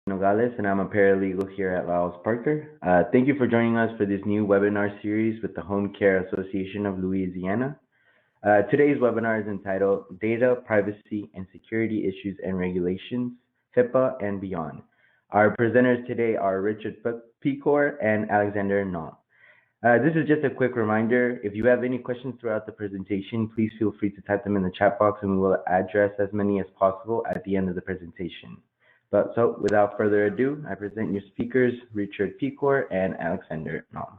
Nogales, and I'm a paralegal here at Liles Parker. Thank you for joining us for this new webinar series with the Home Care Association of Louisiana. Today's webinar is entitled Data, Privacy, and Security Issues and Regulations, HIPAA and Beyond. Our presenters today are Richard Pecore and Alexander Naum. This is just a quick reminder. If you have any questions throughout the presentation, please feel free to type them in the chat box and we will address as many as possible at the end of the presentation. So without further ado, I present your speakers, Richard Pecore and Alexander Naum.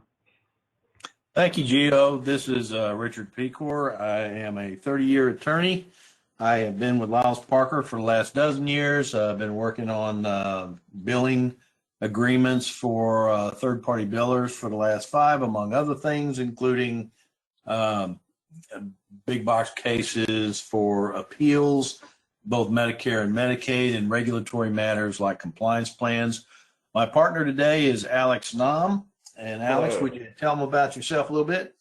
Thank you, Gio. This is Richard Pecore. I am a 30-year attorney. I have been with Liles Parker for the last dozen years. I've been working on billing agreements for third-party billers for the last 5, among other things, including big box cases for appeals, both Medicare and Medicaid, and regulatory matters like compliance plans. My partner today is Alex Naum. And Alex, would you tell them about yourself a little bit?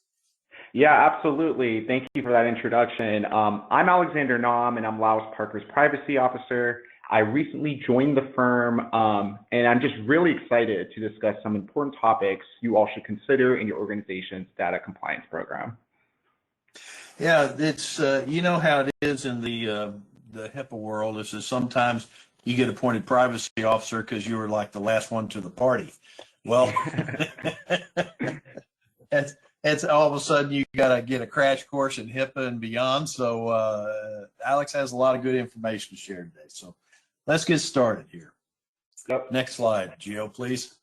Yeah, absolutely. Thank you for that introduction. I'm Alexander Naum, and I'm Liles Parker's privacy officer. I recently joined the firm, and I'm just really excited to discuss some important topics you all should consider in your organization's data compliance program. Yeah, it's you know how it is in the HIPAA world is that sometimes you get appointed privacy officer because you were like the last one to the party. Well, it's all of a sudden you got to get a crash course in HIPAA and beyond. So Alex has a lot of good information to share today. So let's get started here. Yep. Next slide, Gio, please.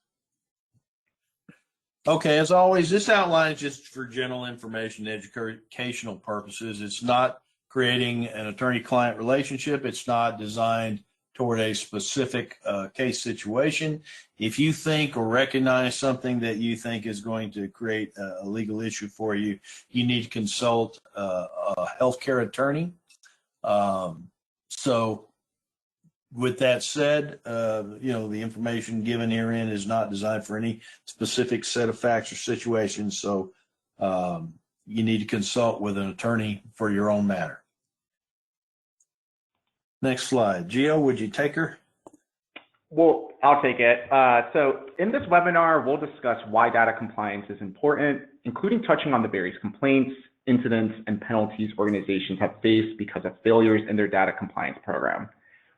Okay, as always, this outline is just for general information, educational purposes. It's not creating an attorney-client relationship. It's not designed toward a specific case situation. If you think or recognize something that you think is going to create a legal issue for you, you need to consult a healthcare attorney. So with that said, you know, the information given herein is not designed for any specific set of facts or situations. So you need to consult with an attorney for your own matter. Next slide. Gio, would you take her? Well, I'll take it. So in this webinar, we'll discuss why data compliance is important, including touching on the various complaints, incidents, and penalties organizations have faced because of failures in their data compliance program.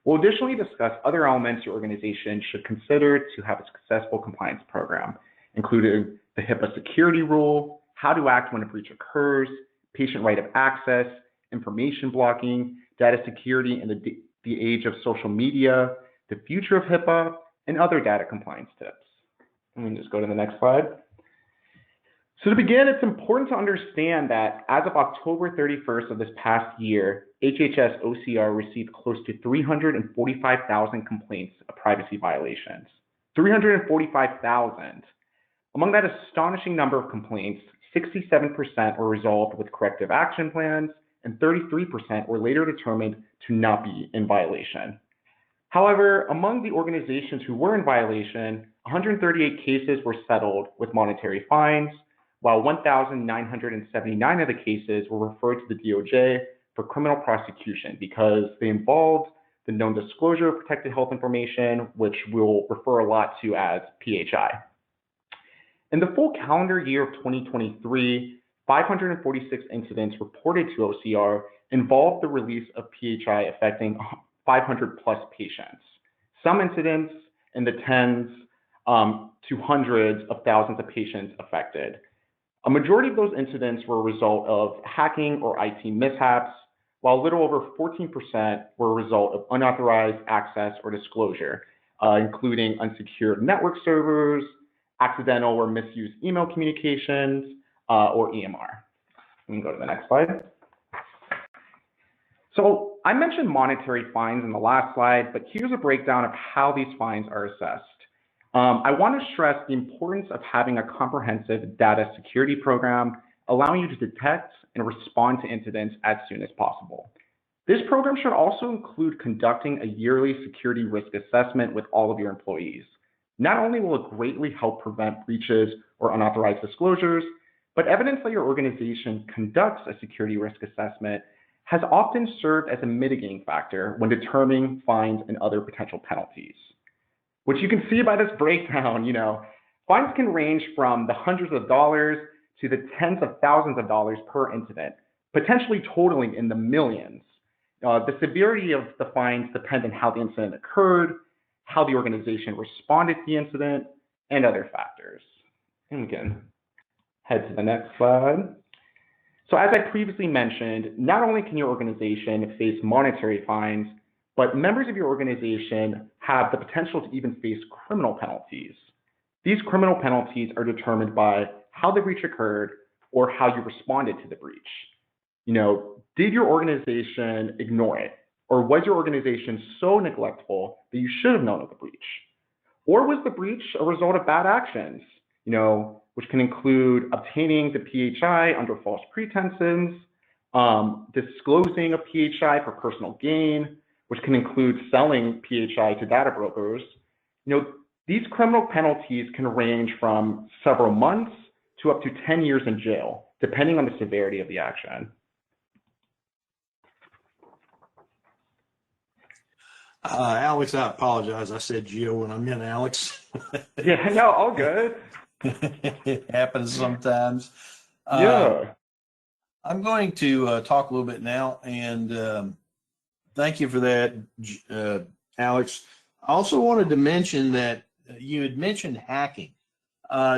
We'll additionally discuss other elements your organization should consider to have a successful compliance program, including the HIPAA security rule, how to act when a breach occurs, patient right of access, information blocking, data security in the age of social media, the future of HIPAA, and other data compliance tips. Let me just go to the next slide. So to begin, it's important to understand that as of October 31st of this past year, HHS OCR received close to 345,000 complaints of privacy violations. 345,000. Among that astonishing number of complaints, 67% were resolved with corrective action plans, and 33% were later determined to not be in violation. However, among the organizations who were in violation, 138 cases were settled with monetary fines, while 1,979 of the cases were referred to the DOJ for criminal prosecution because they involved the known disclosure of protected health information, which we'll refer a lot to as PHI. In the full calendar year of 2023, 546 incidents reported to OCR involved the release of PHI affecting 500 plus patients. Some incidents in the tens to hundreds of thousands of patients affected. A majority of those incidents were a result of hacking or IT mishaps, while a little over 14% were a result of unauthorized access or disclosure, including unsecured network servers, accidental or misused email communications, or EMR. We can go to the next slide. So I mentioned monetary fines in the last slide, but here's a breakdown of how these fines are assessed. I want to stress the importance of having a comprehensive data security program, allowing you to detect and respond to incidents as soon as possible. This program should also include conducting a yearly security risk assessment with all of your employees. Not only will it greatly help prevent breaches or unauthorized disclosures, but evidence that your organization conducts a security risk assessment has often served as a mitigating factor when determining fines and other potential penalties. which you can see by this breakdown, fines can range from the hundreds of dollars to the tens of thousands of dollars per incident, potentially totaling in the millions. The severity of the fines depend on how the incident occurred, how the organization responded to the incident, and other factors. And we can head to the next slide. So as I previously mentioned, not only can your organization face monetary fines, but members of your organization have the potential to even face criminal penalties. These criminal penalties are determined by how the breach occurred or how you responded to the breach. Did your organization ignore it? Or was your organization so neglectful that you should have known of the breach? Or was the breach a result of bad actions, which can include obtaining the PHI under false pretenses, disclosing a PHI for personal gain, which can include selling PHI to data brokers. These criminal penalties can range from several months to up to 10 years in jail, depending on the severity of the action. Alex, I apologize. I said Gio when I meant Alex. Yeah, no, all good. It happens sometimes. Yeah. I'm going to talk a little bit now, and thank you for that, Alex. I also wanted to mention that you had mentioned hacking.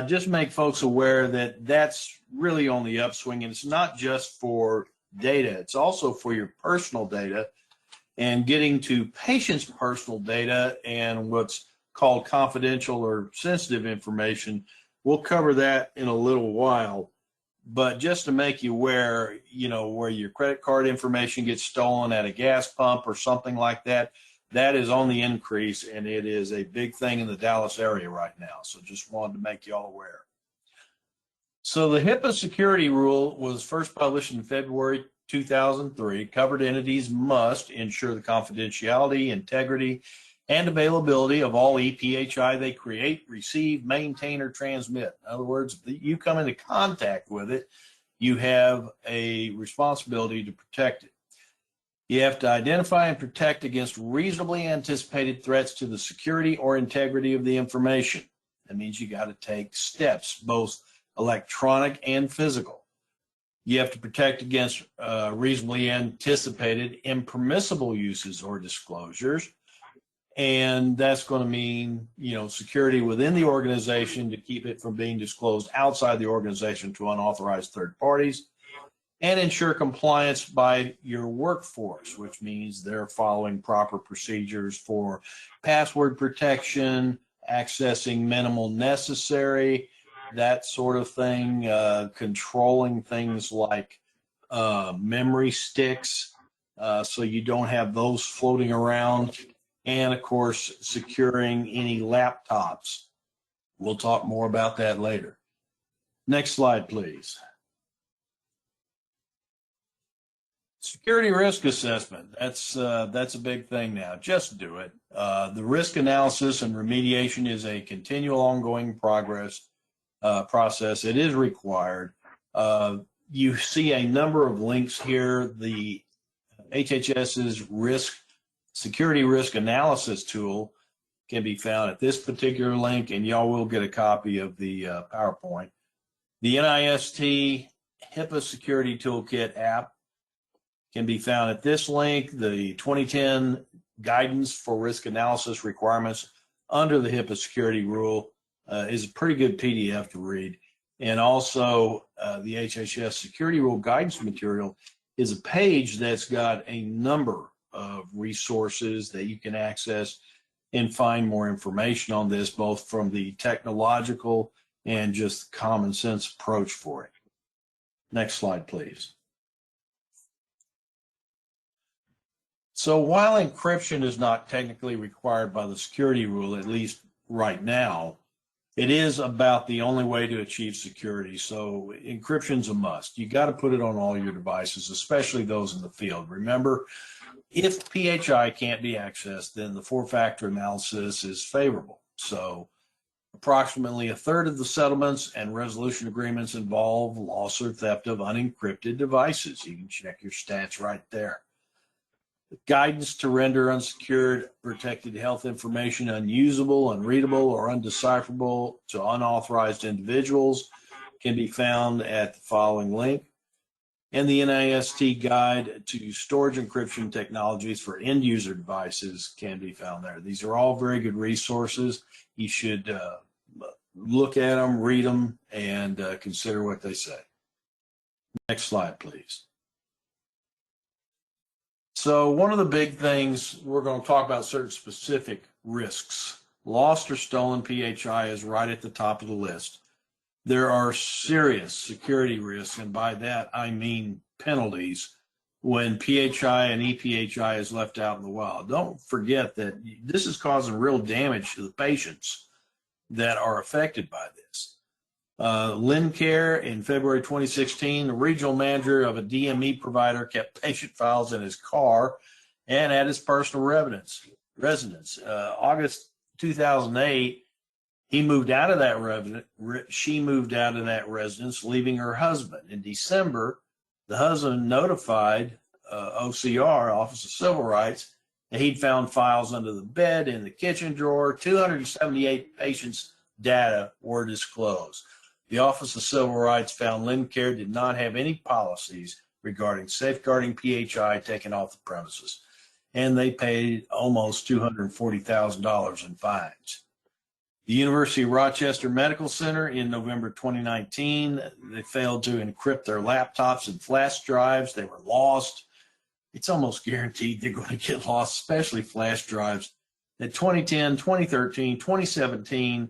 Just make folks aware that that's really on the upswing, and it's not just for data. It's also for your personal data and getting to patients' personal data and what's called confidential or sensitive information. We'll cover that in a little while. But just to make you aware, where your credit card information gets stolen at a gas pump or something like that, that is on the increase, and it is a big thing in the Dallas area right now. So just wanted to make you all aware. So the HIPAA security rule was first published in February 2003. Covered entities must ensure the confidentiality, integrity, and availability of all ePHI they create, receive, maintain, or transmit. In other words, if you come into contact with it, you have a responsibility to protect it. You have to identify and protect against reasonably anticipated threats to the security or integrity of the information. That means you got to take steps, both electronic and physical. You have to protect against reasonably anticipated impermissible uses or disclosures. And that's going to mean, security within the organization to keep it from being disclosed outside the organization to unauthorized third parties, and ensure compliance by your workforce, which means they're following proper procedures for password protection, accessing minimal necessary, that sort of thing, controlling things like memory sticks, so you don't have those floating around, and of course, securing any laptops. We'll talk more about that later. Next slide, please. Security risk assessment, that's a big thing now. Just do it. The risk analysis and remediation is a continual ongoing process. It is required. You see a number of links here. The HHS's security risk analysis tool can be found at this particular link, and y'all will get a copy of the PowerPoint. The NIST HIPAA Security Toolkit app can be found at this link. The 2010 guidance for risk analysis requirements under the HIPAA security rule is a pretty good PDF to read. And also the HHS security rule guidance material is a page that's got a number of resources that you can access and find more information on this, both from the technological and just common sense approach for it. Next slide, please. So while encryption is not technically required by the security rule, at least right now, it is about the only way to achieve security. So encryption's a must. You got to put it on all your devices, especially those in the field. Remember, if PHI can't be accessed, then the four-factor analysis is favorable. So approximately a third of the settlements and resolution agreements involve loss or theft of unencrypted devices. You can check your stats right there. Guidance to render unsecured protected health information unusable, unreadable, or undecipherable to unauthorized individuals can be found at the following link. And the NIST guide to storage encryption technologies for end user devices can be found there. These are all very good resources. You should look at them, read them, and consider what they say. Next slide, please. So one of the big things, we're going to talk about certain specific risks. Lost or stolen PHI is right at the top of the list. There are serious security risks, and by that I mean penalties, when PHI and ePHI is left out in the wild. Don't forget that this is causing real damage to the patients that are affected by this. Lincare in February 2016, the regional manager of a DME provider kept patient files in his car and at his personal residence. August 2008, he moved out of that she moved out of that residence, leaving her husband. In December, the husband notified OCR, Office of Civil Rights, that he'd found files under the bed, in the kitchen drawer. 278 patients' data were disclosed. The Office of Civil Rights found Lincare did not have any policies regarding safeguarding PHI taken off the premises, and they paid almost $240,000 in fines. The University of Rochester Medical Center in November 2019, they failed to encrypt their laptops and flash drives. They were lost. It's almost guaranteed they're going to get lost, especially flash drives. In 2010, 2013, 2017,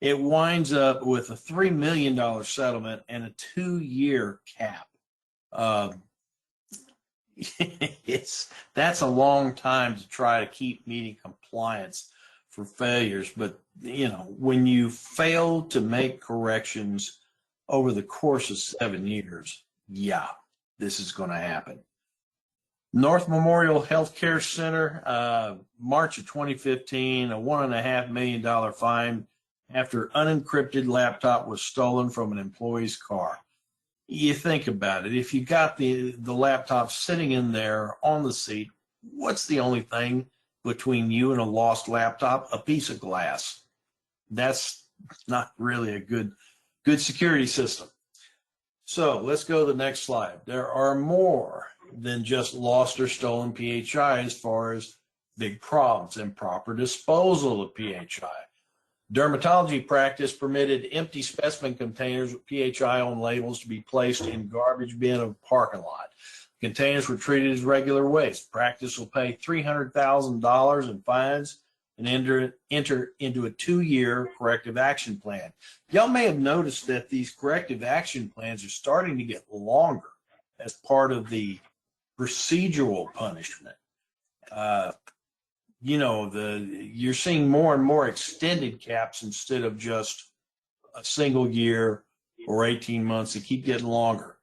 it winds up with a $3 million settlement and a 2-year cap. That's a long time to try to keep meeting compliance for failures. But, you know, when you fail to make corrections over the course of 7 years, yeah, this is going to happen. North Memorial Healthcare Center, March of 2015, a $1.5 million fine after unencrypted laptop was stolen from an employee's car. You think about it. If you got the laptop sitting in there on the seat, what's the only thing between you and a lost laptop? A piece of glass. That's not really a good security system. So let's go to the next slide. There are more than just lost or stolen PHI as far as big problems. Improper disposal of PHI. Dermatology practice permitted empty specimen containers with PHI on labels to be placed in garbage bin of parking lot. Containers were treated as regular waste. Practice will pay $300,000 in fines and enter into a 2-year corrective action plan. Y'all may have noticed that these corrective action plans are starting to get longer as part of the procedural punishment. You know, you're seeing more and more extended caps instead of just a single year or 18 months. They keep getting longer.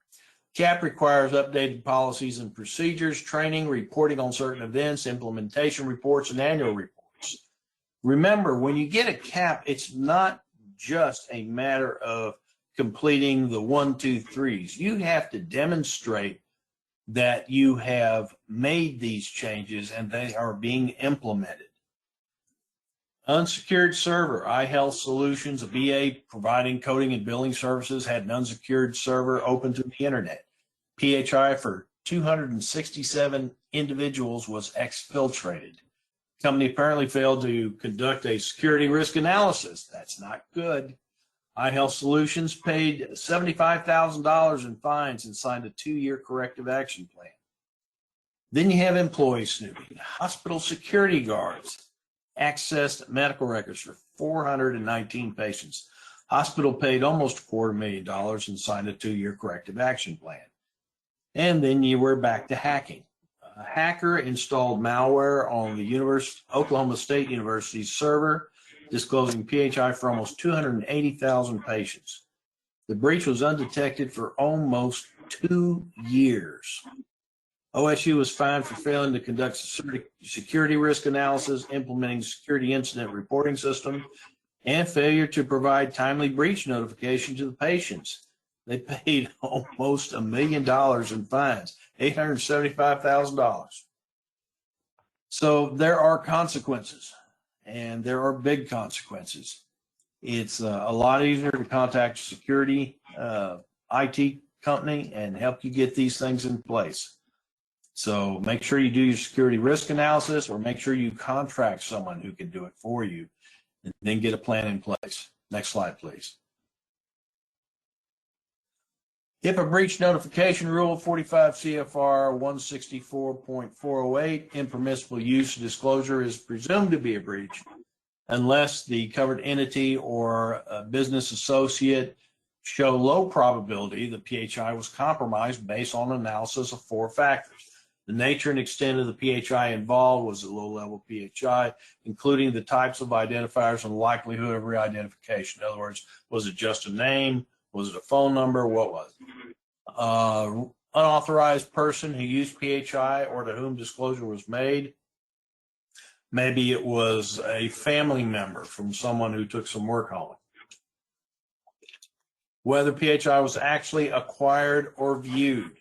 CAP requires updated policies and procedures, training, reporting on certain events, implementation reports, and annual reports. Remember, when you get a CAP, it's not just a matter of completing the 1, 2, 3s. You have to demonstrate that you have made these changes and they are being implemented. Unsecured server, iHealth Solutions, a BA providing coding and billing services, had an unsecured server open to the internet. PHI for 267 individuals was exfiltrated. The company apparently failed to conduct a security risk analysis. That's not good. iHealth Solutions paid $75,000 in fines and signed a 2-year corrective action plan. Then you have employee snooping. Hospital security guards accessed medical records for 419 patients. Hospital paid almost $250,000 and signed a 2-year corrective action plan. And then you were back to hacking. A hacker installed malware on the Oklahoma State University's server, disclosing PHI for almost 280,000 patients. The breach was undetected for almost 2 years. OSU was fined for failing to conduct security risk analysis, implementing security incident reporting system, and failure to provide timely breach notification to the patients. They paid almost $1 million in fines, $875,000. So there are consequences, and there are big consequences. It's a lot easier to contact a security IT company and help you get these things in place. So make sure you do your security risk analysis, or make sure you contract someone who can do it for you, and then get a plan in place. Next slide, please. HIPAA breach notification rule, 45 CFR 164.408, impermissible use or disclosure is presumed to be a breach unless the covered entity or a business associate show low probability the PHI was compromised based on analysis of 4 factors. The nature and extent of the PHI involved, was a low-level PHI, including the types of identifiers and likelihood of re-identification. In other words, was it just a name? Was it a phone number? What was it? Unauthorized person who used PHI or to whom disclosure was made. Maybe it was a family member from someone who took some work home. Whether PHI was actually acquired or viewed.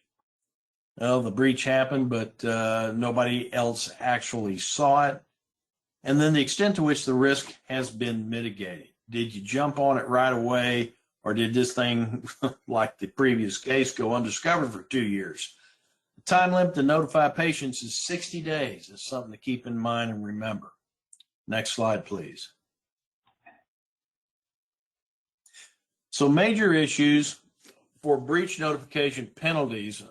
Well, the breach happened, but nobody else actually saw it. And then the extent to which the risk has been mitigated. Did you jump on it right away, or did this thing, like the previous case, go undiscovered for 2 years? The time limit to notify patients is 60 days. It's something to keep in mind and remember. Next slide, please. So major issues for breach notification penalties,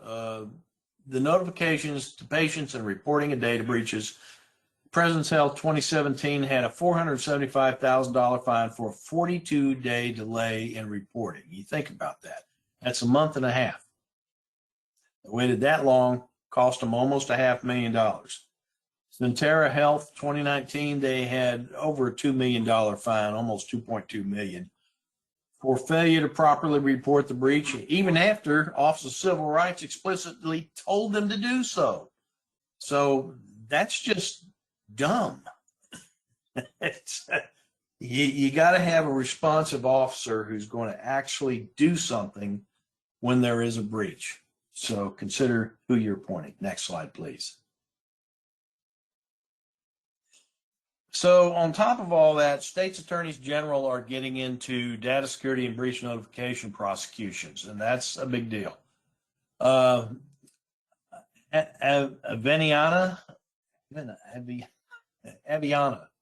the notifications to patients and reporting of data breaches. President's Health 2017 had a $475,000 fine for a 42-day delay in reporting. You think about that. That's a month and a half. They waited that long, cost them almost $500,000. Centera Health 2019, they had over a $2 million fine, almost $2.2 million, for failure to properly report the breach, even after Office of Civil Rights explicitly told them to do so. So that's just dumb. You got to have a responsive officer who's going to actually do something when there is a breach. So consider who you're appointing. Next slide, please. So on top of all that, states attorneys general are getting into data security and breach notification prosecutions, and that's a big deal. Aviana,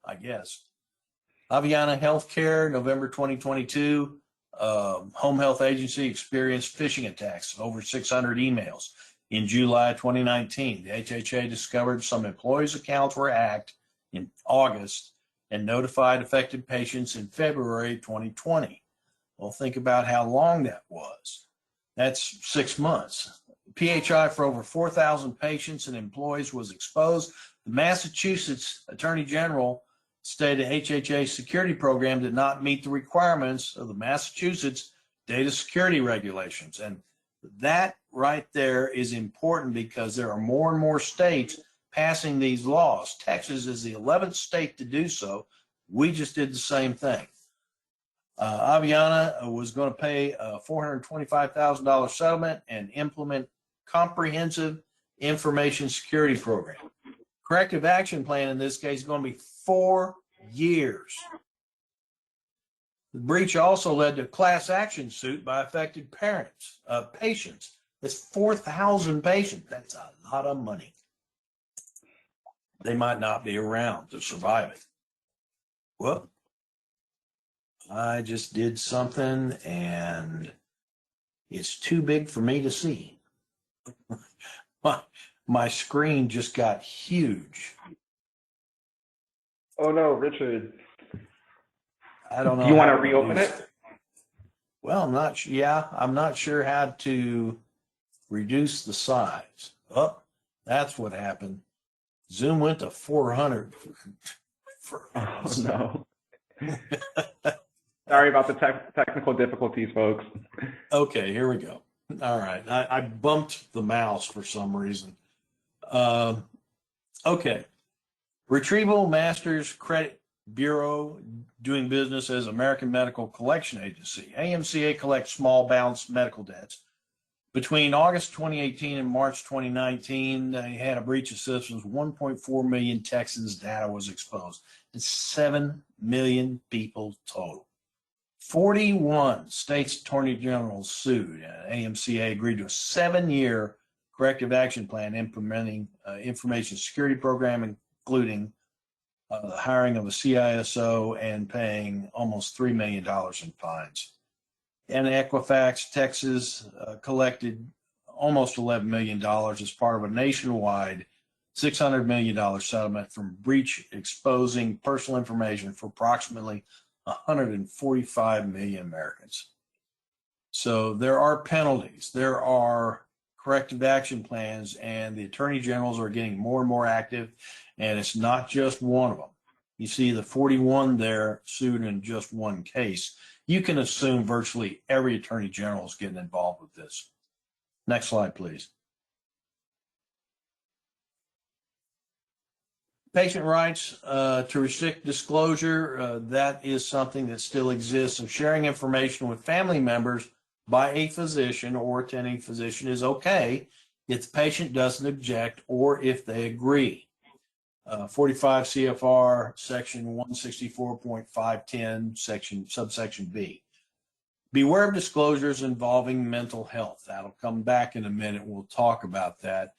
I guess. Aviana Healthcare, November 2022. Home Health Agency experienced phishing attacks, over 600 emails. In July 2019, the HHA discovered some employees' accounts were hacked in August and notified affected patients in February 2020. Well, think about how long that was. That's 6 months. PHI for over 4,000 patients and employees was exposed. The Massachusetts Attorney General stated HHA security program did not meet the requirements of the Massachusetts data security regulations. And that right there is important because there are more and more states passing these laws. Texas is the 11th state to do so. We just did the same thing. Aviana was going to pay a $425,000 settlement and implement comprehensive information security program. Corrective action plan in this case is going to be 4 years. The breach also led to a class action suit by affected patients. That's 4,000 patients. That's a lot of money. They might not be around to survive it. Well, I just did something and it's too big for me to see. My screen just got huge. Oh no, Richard. I don't know. Do you want to reopen it? Well, I'm not sure how to reduce the size. Oh, that's what happened. Zoom went to 400. Oh no. Sorry about the technical difficulties, folks. Okay, here we go. All right, I bumped the mouse for some reason. Okay, Retrieval Masters Credit Bureau, doing business as American Medical Collection Agency. AMCA collects small balance medical debts. Between August 2018 and March 2019, they had a breach of systems. 1.4 million Texans' data was exposed. It's 7 million people total. 41 states' attorney generals sued. AMCA agreed to a 7-year corrective action plan implementing information security program, including the hiring of a CISO and paying almost $3 million in fines. And Equifax, Texas, collected almost $11 million as part of a nationwide $600 million settlement from breach exposing personal information for approximately 145 million Americans. So there are penalties, there are corrective action plans, and the attorney generals are getting more and more active, and it's not just one of them. You see the 41 there sued in just one case. You can assume virtually every attorney general is getting involved with this. Next slide, please. Patient rights to restrict disclosure, that is something that still exists. And sharing information with family members by a physician or attending physician is okay if the patient doesn't object or if they agree. 45 CFR section 164.510 subsection B. Beware of disclosures involving mental health. That'll come back in a minute. We'll talk about that.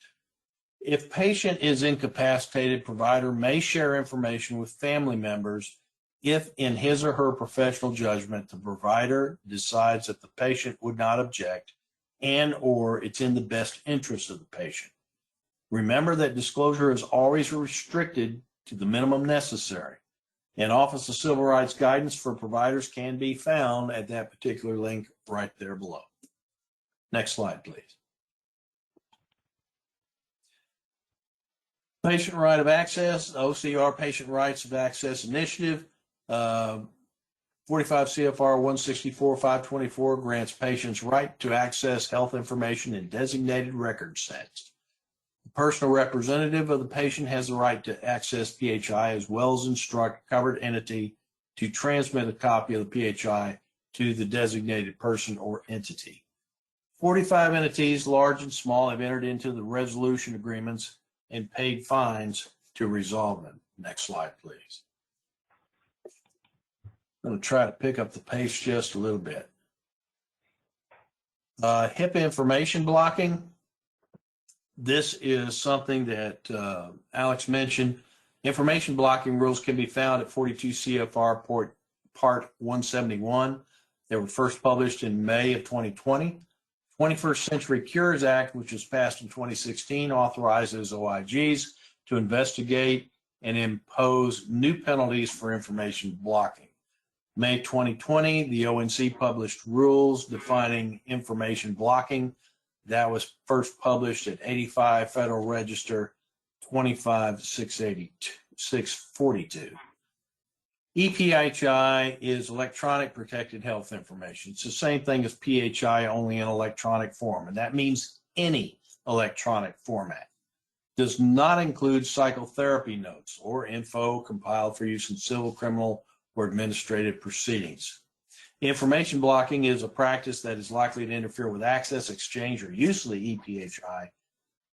If patient is incapacitated, provider may share information with family members if in his or her professional judgment the provider decides that the patient would not object and or it's in the best interest of the patient. Remember that disclosure is always restricted to the minimum necessary. And Office of Civil Rights guidance for providers can be found at that particular link right there below. Next slide, please. Patient right of access, OCR Patient Rights of Access Initiative, 45 CFR 164.524 grants patients right to access health information in designated record sets. The personal representative of the patient has the right to access PHI as well as instruct covered entity to transmit a copy of the PHI to the designated person or entity. 45 entities, large and small, have entered into the resolution agreements and paid fines to resolve them. Next slide, please. I'm going to try to pick up the pace just a little bit. HIPAA information blocking. This is something that Alex mentioned. Information blocking rules can be found at 42 CFR Part 171. They were first published in May of 2020. 21st Century Cures Act, which was passed in 2016, authorizes OIGs to investigate and impose new penalties for information blocking. May 2020, the ONC published rules defining information blocking. That was first published at 85 Federal Register 25642. EPHI is electronic protected health information. It's the same thing as PHI, only in electronic form, and that means any electronic format. Does not include psychotherapy notes or info compiled for use in civil, criminal, or administrative proceedings. Information blocking is a practice that is likely to interfere with access, exchange, or use of the EPHI,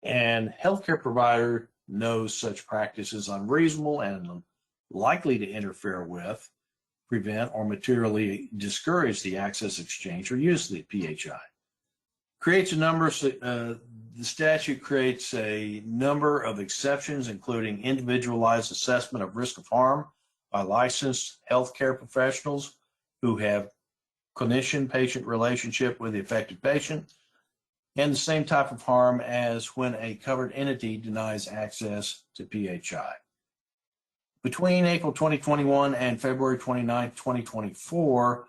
and healthcare provider knows such practice is unreasonable and likely to interfere with, prevent, or materially discourage the access, exchange, or use of the PHI. Creates a number of, the statute creates a number of exceptions, including individualized assessment of risk of harm by licensed healthcare professionals who have clinician-patient relationship with the affected patient, and the same type of harm as when a covered entity denies access to PHI. Between April 2021 and February 29, 2024,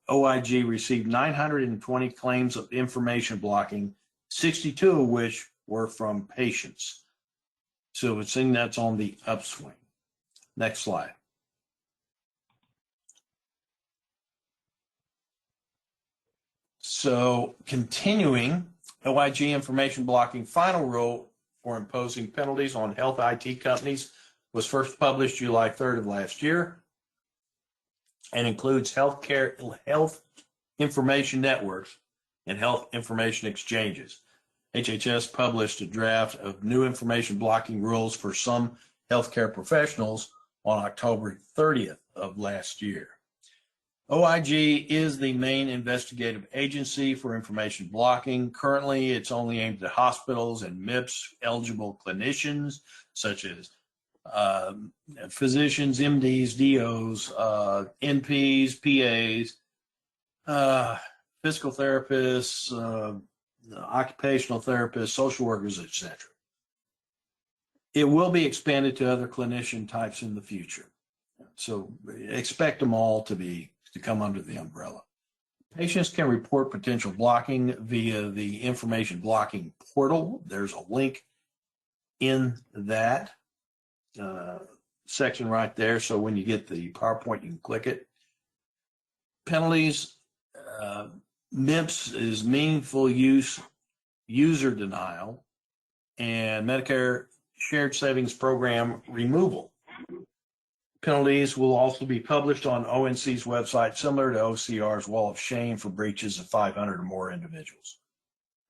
OIG received 920 claims of information blocking, 62 of which were from patients. So it's saying that's on the upswing. Next slide. So continuing, OIG information blocking final rule for imposing penalties on health IT companies was first published July 3rd of last year and includes health information networks and health information exchanges. HHS published a draft of new information blocking rules for some healthcare professionals on October 30th of last year. OIG is the main investigative agency for information blocking. Currently, it's only aimed at hospitals and MIPS eligible clinicians, such as physicians, MDs, DOs, NPs, PAs, physical therapists, occupational therapists, social workers, etc. It will be expanded to other clinician types in the future. So expect them all to come under the umbrella. Patients can report potential blocking via the information blocking portal. There's a link in that section right there. So when you get the PowerPoint, you can click it. Penalties, MIPS is meaningful user denial, and Medicare Shared Savings Program removal. Penalties will also be published on ONC's website, similar to OCR's Wall of Shame for breaches of 500 or more individuals.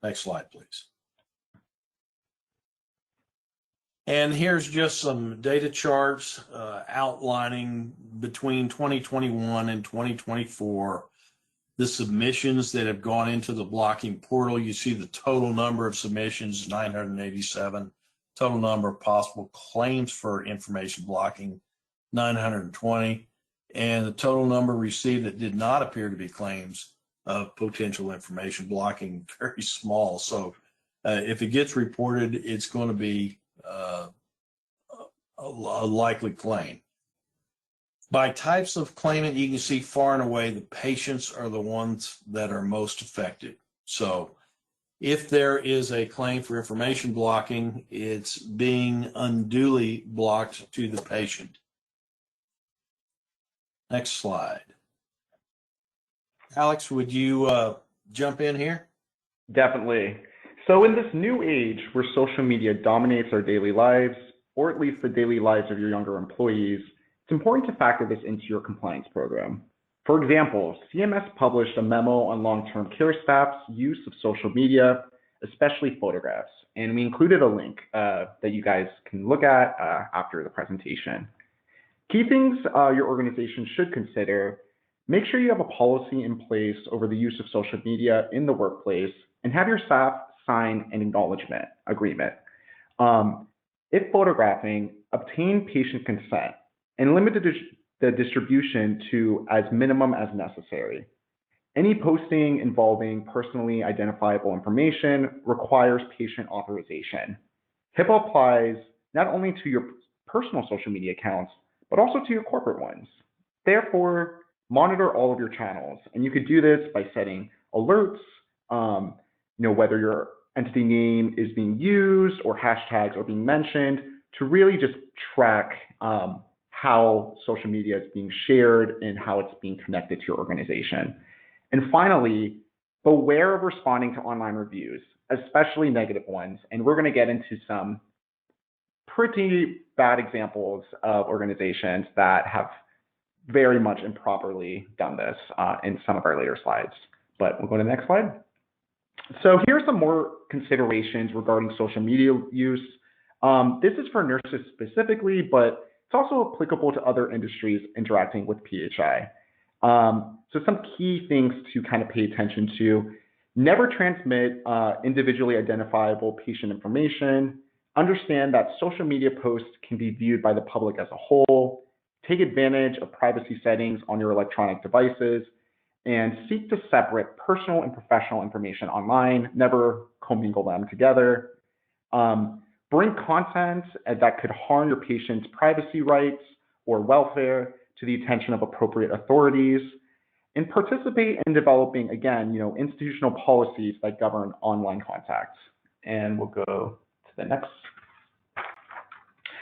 Next slide, please. And here's just some data charts outlining between 2021 and 2024 the submissions that have gone into the blocking portal. You see the total number of submissions, 987. Total number of possible claims for information blocking, 920. And the total number received that did not appear to be claims of potential information blocking, very small. So if it gets reported, it's going to be a likely claim. By types of claimant, you can see far and away the patients are the ones that are most affected. So if there is a claim for information blocking, it's being unduly blocked to the patient. Next slide. Alex, would you jump in here? Definitely. So in this new age where social media dominates our daily lives, or at least the daily lives of your younger employees, it's important to factor this into your compliance program. For example, CMS published a memo on long-term care staff's use of social media, especially photographs, and we included a link that you guys can look at after the presentation. Key things your organization should consider: make sure you have a policy in place over the use of social media in the workplace, and have your staff sign an acknowledgement agreement. If photographing, obtain patient consent and limit the distribution to as minimum as necessary. Any posting involving personally identifiable information requires patient authorization. HIPAA applies not only to your personal social media accounts, but also to your corporate ones. Therefore, monitor all of your channels, and you could do this by setting alerts, whether your entity name is being used or hashtags are being mentioned, to really just track how social media is being shared and how it's being connected to your organization. And finally, beware of responding to online reviews, especially negative ones. And we're going to get into some pretty bad examples of organizations that have very much improperly done this in some of our later slides. But we'll go to the next slide. So here are some more considerations regarding social media use. This is for nurses specifically, but it's also applicable to other industries interacting with PHI. So some key things to kind of pay attention to: never transmit individually identifiable patient information. Understand that social media posts can be viewed by the public as a whole. Take advantage of privacy settings on your electronic devices, and seek to separate personal and professional information online. Never commingle them together. Bring content that could harm your patient's privacy rights or welfare to the attention of appropriate authorities, and participate in developing, again, institutional policies that govern online contacts. And we'll go to the next.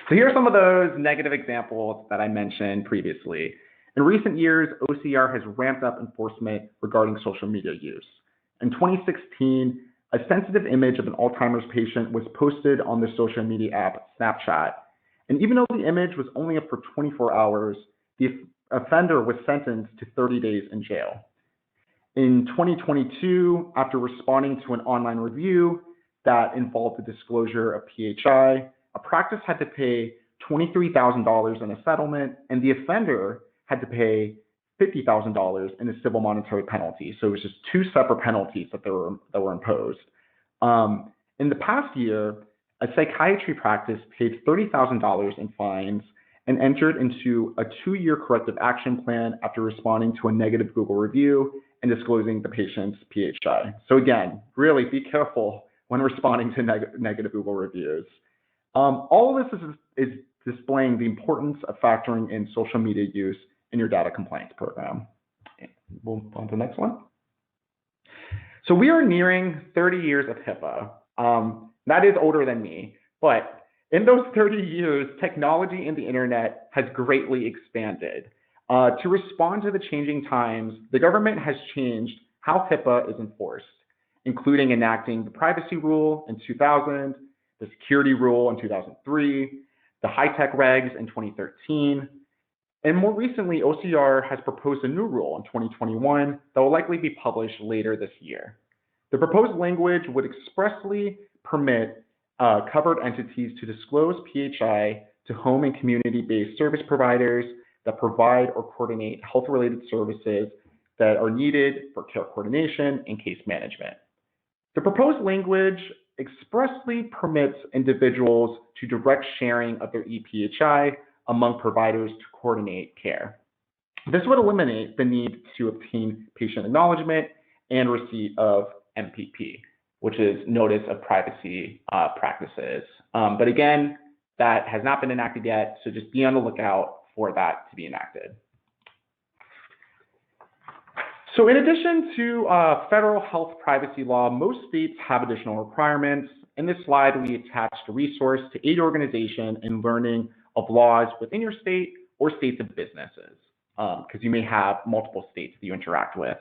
So here are some of those negative examples that I mentioned previously. In recent years, OCR has ramped up enforcement regarding social media use. In 2016, a sensitive image of an Alzheimer's patient was posted on the social media app Snapchat. And even though the image was only up for 24 hours, the offender was sentenced to 30 days in jail. In 2022, after responding to an online review that involved the disclosure of PHI, a practice had to pay $23,000 in a settlement, and the offender had to pay $50,000 in a civil monetary penalty. So it was just two separate penalties that were imposed. In the past year, a psychiatry practice paid $30,000 in fines and entered into a 2-year corrective action plan after responding to a negative Google review and disclosing the patient's PHI. So again, really be careful when responding to negative Google reviews. All of this is displaying the importance of factoring in social media use in your data compliance program. We'll move on to the next one. So we are nearing 30 years of HIPAA. That is older than me, but in those 30 years, technology and the internet has greatly expanded. To respond to the changing times, the government has changed how HIPAA is enforced, including enacting the privacy rule in 2000, the security rule in 2003, the high-tech regs in 2013, and more recently, OCR has proposed a new rule in 2021 that will likely be published later this year. The proposed language would expressly permit covered entities to disclose PHI to home and community-based service providers that provide or coordinate health-related services that are needed for care coordination and case management. The proposed language expressly permits individuals to direct sharing of their ePHI among providers to coordinate care. This would eliminate the need to obtain patient acknowledgement and receipt of MPP, which is Notice of Privacy Practices. But again, that has not been enacted yet, so just be on the lookout for that to be enacted. So in addition to federal health privacy law, most states have additional requirements. In this slide, we attached a resource to aid organization in learning of laws within your state or states of businesses, because you may have multiple states that you interact with.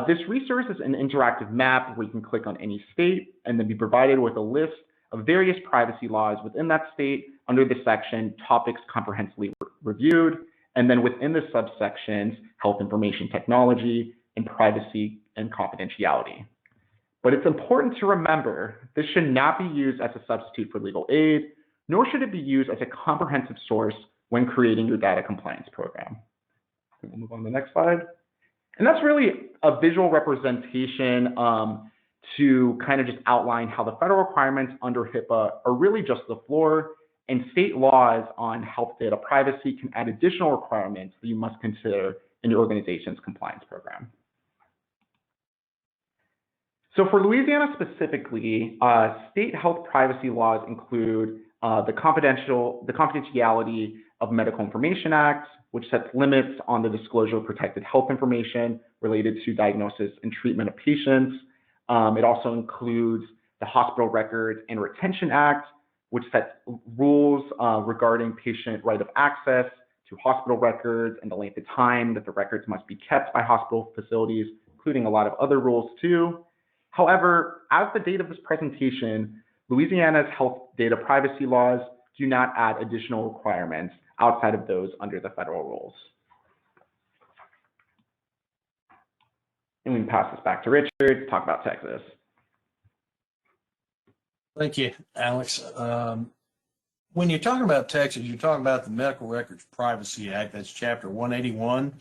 This resource is an interactive map where you can click on any state and then be provided with a list of various privacy laws within that state under the section Topics Comprehensively Reviewed, and then within the subsections Health Information Technology and Privacy and Confidentiality. But it's important to remember this should not be used as a substitute for legal aid, nor should it be used as a comprehensive source when creating your data compliance program. We'll move on to the next slide. And that's really a visual representation to kind of just outline how the federal requirements under HIPAA are really just the floor, and state laws on health data privacy can add additional requirements that you must consider in your organization's compliance program. So for Louisiana specifically, state health privacy laws include the Confidentiality of Medical Information Act, which sets limits on the disclosure of protected health information related to diagnosis and treatment of patients. It also includes the Hospital Records and Retention Act, which sets rules regarding patient right of access to hospital records and the length of time that the records must be kept by hospital facilities, including a lot of other rules too. However, as the date of this presentation, Louisiana's health data privacy laws do not add additional requirements outside of those under the federal rules. And we can pass this back to Richard to talk about Texas. Thank you, Alex. When you're talking about Texas, you're talking about the Medical Records Privacy Act. That's Chapter 181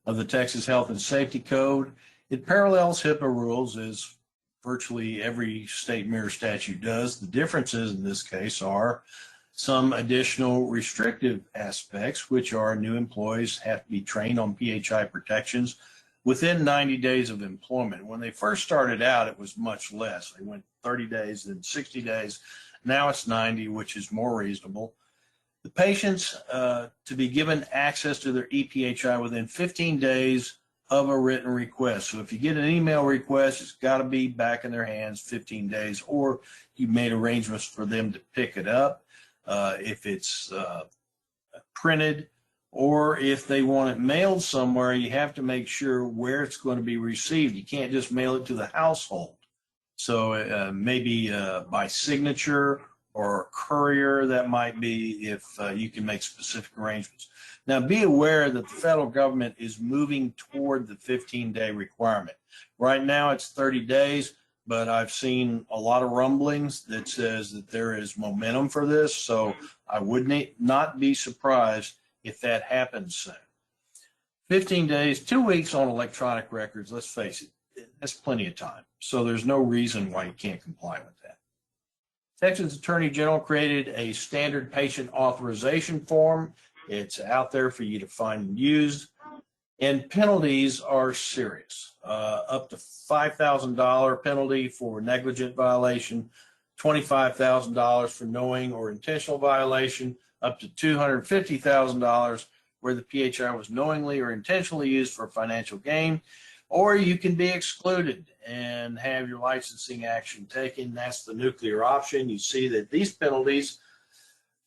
of the Texas Health and Safety Code. It parallels HIPAA rules as virtually every state mirror statute does. The differences in this case are some additional restrictive aspects, which are new employees have to be trained on PHI protections within 90 days of employment. When they first started out, it was much less. They went 30 days, then 60 days. Now it's 90, which is more reasonable. The patients to be given access to their ePHI within 15 days of a written request. So if you get an email request, it's got to be back in their hands 15 days, or you made arrangements for them to pick it up. If it's printed, or if they want it mailed somewhere, you have to make sure where it's going to be received. You can't just mail it to the household. So maybe by signature or a courier. That might be if you can make specific arrangements. Now, be aware that the federal government is moving toward the 15-day requirement. Right now, it's 30 days, but I've seen a lot of rumblings that says that there is momentum for this, so I would not be surprised if that happens soon. 15 days, 2 weeks on electronic records, let's face it, that's plenty of time. So there's no reason why you can't comply with that. Texas Attorney General created a standard patient authorization form. It's out there for you to find and use. And penalties are serious. Up to $5,000 penalty for negligent violation, $25,000 for knowing or intentional violation, up to $250,000 where the PHI was knowingly or intentionally used for financial gain, or you can be excluded and have your licensing action taken. That's the nuclear option. You see that these penalties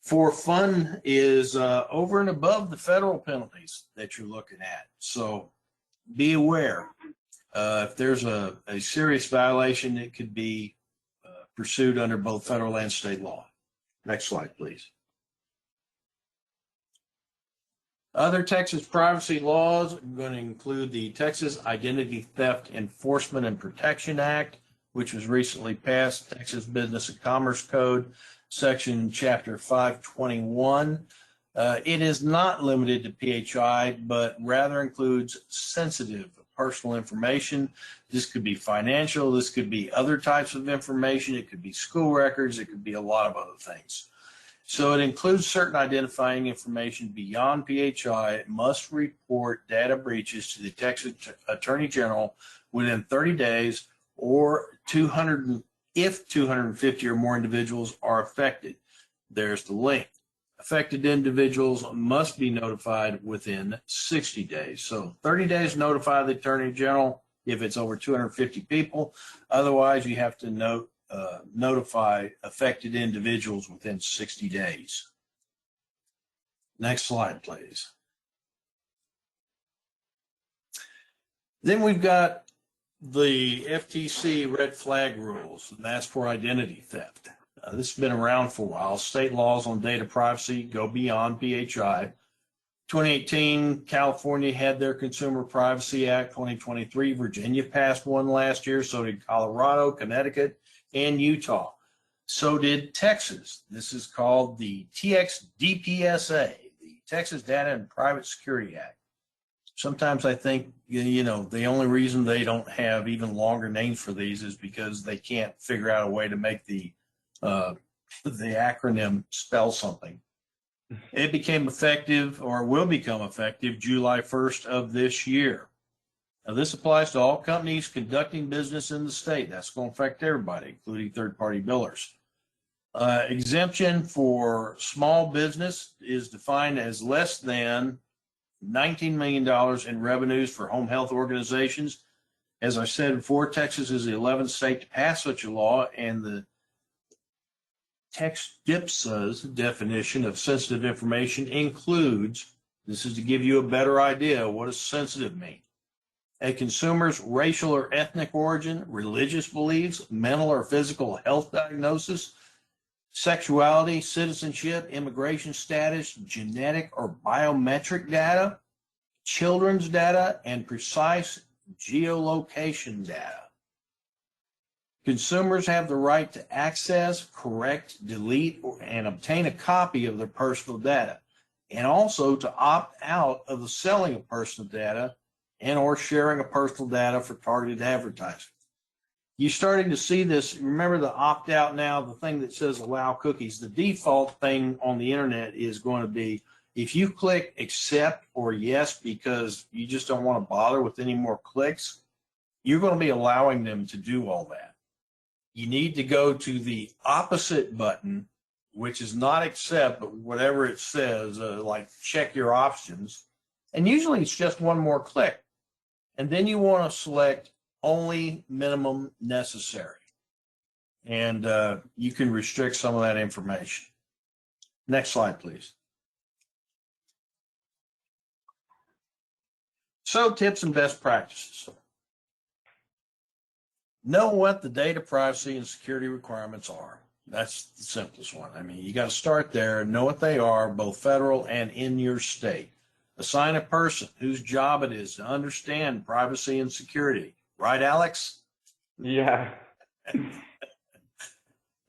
for fun is over and above the federal penalties that you're looking at. So be aware. If there's a serious violation, it could be pursued under both federal and state law. Next slide, please. Other Texas privacy laws are going to include the Texas Identity Theft Enforcement and Protection Act, which was recently passed, Texas Business and Commerce Code, Section Chapter 521. It is not limited to PHI, but rather includes sensitive personal information. This could be financial, this could be other types of information, it could be school records, it could be a lot of other things. So it includes certain identifying information beyond PHI. It must report data breaches to the Texas Attorney General within 30 days or 200 if 250 or more individuals are affected. There's the link. Affected individuals must be notified within 60 days. So 30 days notify the Attorney General if it's over 250 people. Otherwise, you have to notify affected individuals within 60 days. Next slide, please. Then we've got the FTC red flag rules, and that's for identity theft. This has been around for a while. State laws on data privacy go beyond PHI. 2018, California had their Consumer Privacy Act. 2023, Virginia passed one last year. So did Colorado, Connecticut, and Utah. So did Texas. This is called the TXDPSA, the Texas Data and Private Security Act. Sometimes I think, the only reason they don't have even longer names for these is because they can't figure out a way to make the acronym spell something. It became effective, or will become effective, July 1st of this year. Now, this applies to all companies conducting business in the state. That's going to affect everybody, including third-party billers. Exemption for small business is defined as less than $19 million in revenues for home health organizations. As I said before, Texas is the 11th state to pass such a law, and the TXDPSA's definition of sensitive information includes, this is to give you a better idea of what does sensitive mean, a consumer's racial or ethnic origin, religious beliefs, mental or physical health diagnosis, sexuality, citizenship, immigration status, genetic or biometric data, children's data, and precise geolocation data. Consumers have the right to access, correct, delete, and obtain a copy of their personal data, and also to opt out of the selling of personal data and or sharing of personal data for targeted advertising. You're starting to see this. Remember the opt out now, the thing that says allow cookies. The default thing on the internet is going to be if you click accept or yes because you just don't want to bother with any more clicks, you're going to be allowing them to do all that. You need to go to the opposite button, which is not accept, but whatever it says, like check your options. And usually it's just one more click. And then you want to select only minimum necessary. And you can restrict some of that information. Next slide, please. So tips and best practices. Know what the data privacy and security requirements are. That's the simplest one. I mean, you got to start there, know what they are, both federal and in your state. Assign a person whose job it is to understand privacy and security. Right, Alex? Yeah.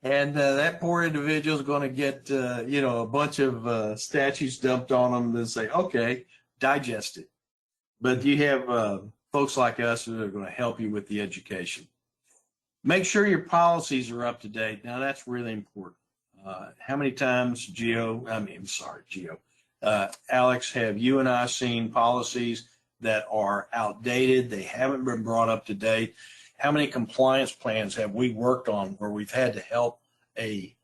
And that poor individual is going to get, a bunch of statutes dumped on them and say, okay, digest it. But you have folks like us who are going to help you with the education. Make sure your policies are up to date. Now, that's really important. How many times, Alex, have you and I seen policies that are outdated? They haven't been brought up to date. How many compliance plans have we worked on where we've had to help a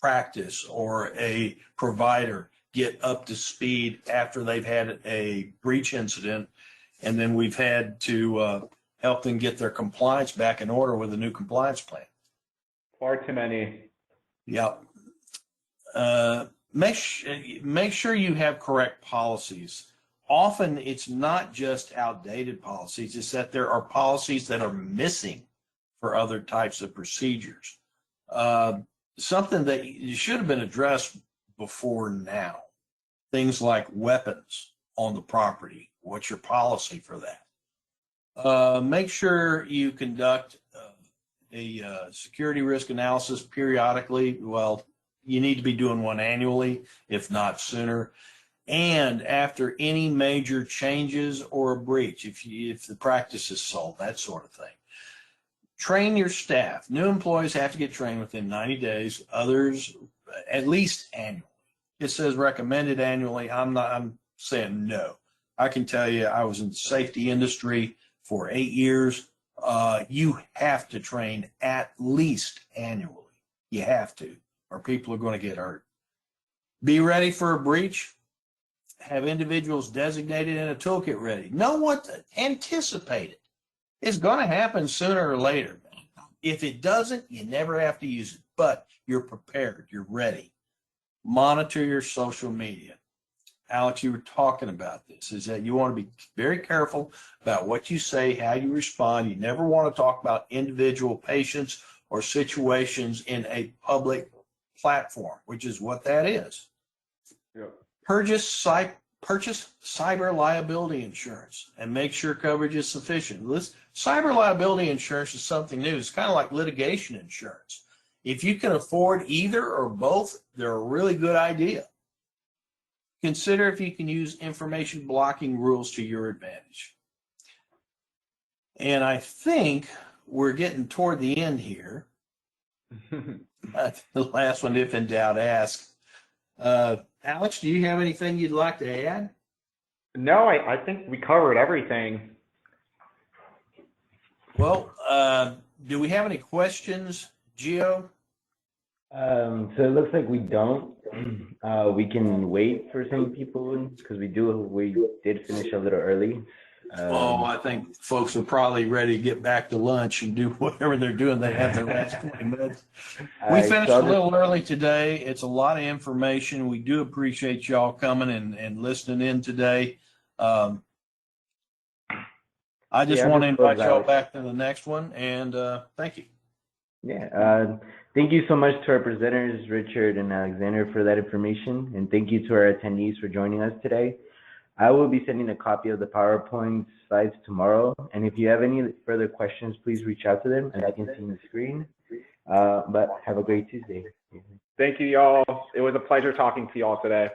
practice or a provider get up to speed after they've had a breach incident, and then we've had to help them get their compliance back in order with a new compliance plan? Far too many. Yep. Make sure you have correct policies. Often it's not just outdated policies, it's that there are policies that are missing for other types of procedures. Something that should have been addressed before now. Things like weapons on the property. What's your policy for that? Make sure you conduct a security risk analysis periodically. Well, you need to be doing one annually, if not sooner. And after any major changes or a breach, if the practice is sold, that sort of thing. Train your staff. New employees have to get trained within 90 days. Others, at least annually. It says recommended annually. I'm saying no. I can tell you, I was in the safety industry for 8 years. You have to train at least annually. You have to, or people are going to get hurt. Be ready for a breach. Have individuals designated in a toolkit ready. Know what to anticipate it. It's going to happen sooner or later. If it doesn't, you never have to use it, but you're prepared. You're ready. Monitor your social media. Alex, you were talking about this, is that you want to be very careful about what you say, how you respond. You never want to talk about individual patients or situations in a public platform, which is what that is. Yep. Purchase cyber liability insurance and make sure coverage is sufficient. Cyber liability insurance is something new. It's kind of like litigation insurance. If you can afford either or both, they're a really good idea. Consider if you can use information blocking rules to your advantage. And I think we're getting toward the end here. The last one, if in doubt, ask. Alex, do you have anything you'd like to add? No, I think we covered everything. Well, do we have any questions, Gio? So it looks like we don't. We can wait for some people because we did finish a little early. I think folks are probably ready to get back to lunch and do whatever they're doing. They have their last 20 minutes. We finished a little early today. It's a lot of information. We do appreciate y'all coming and listening in today. I just want to invite y'all back to the next one, and thank you. Yeah. Thank you so much to our presenters, Richard and Alexander, for that information. And thank you to our attendees for joining us today. I will be sending a copy of the PowerPoint slides tomorrow. And if you have any further questions, please reach out to them, and I can see on the screen. But have a great Tuesday. Thank you, y'all. It was a pleasure talking to y'all today.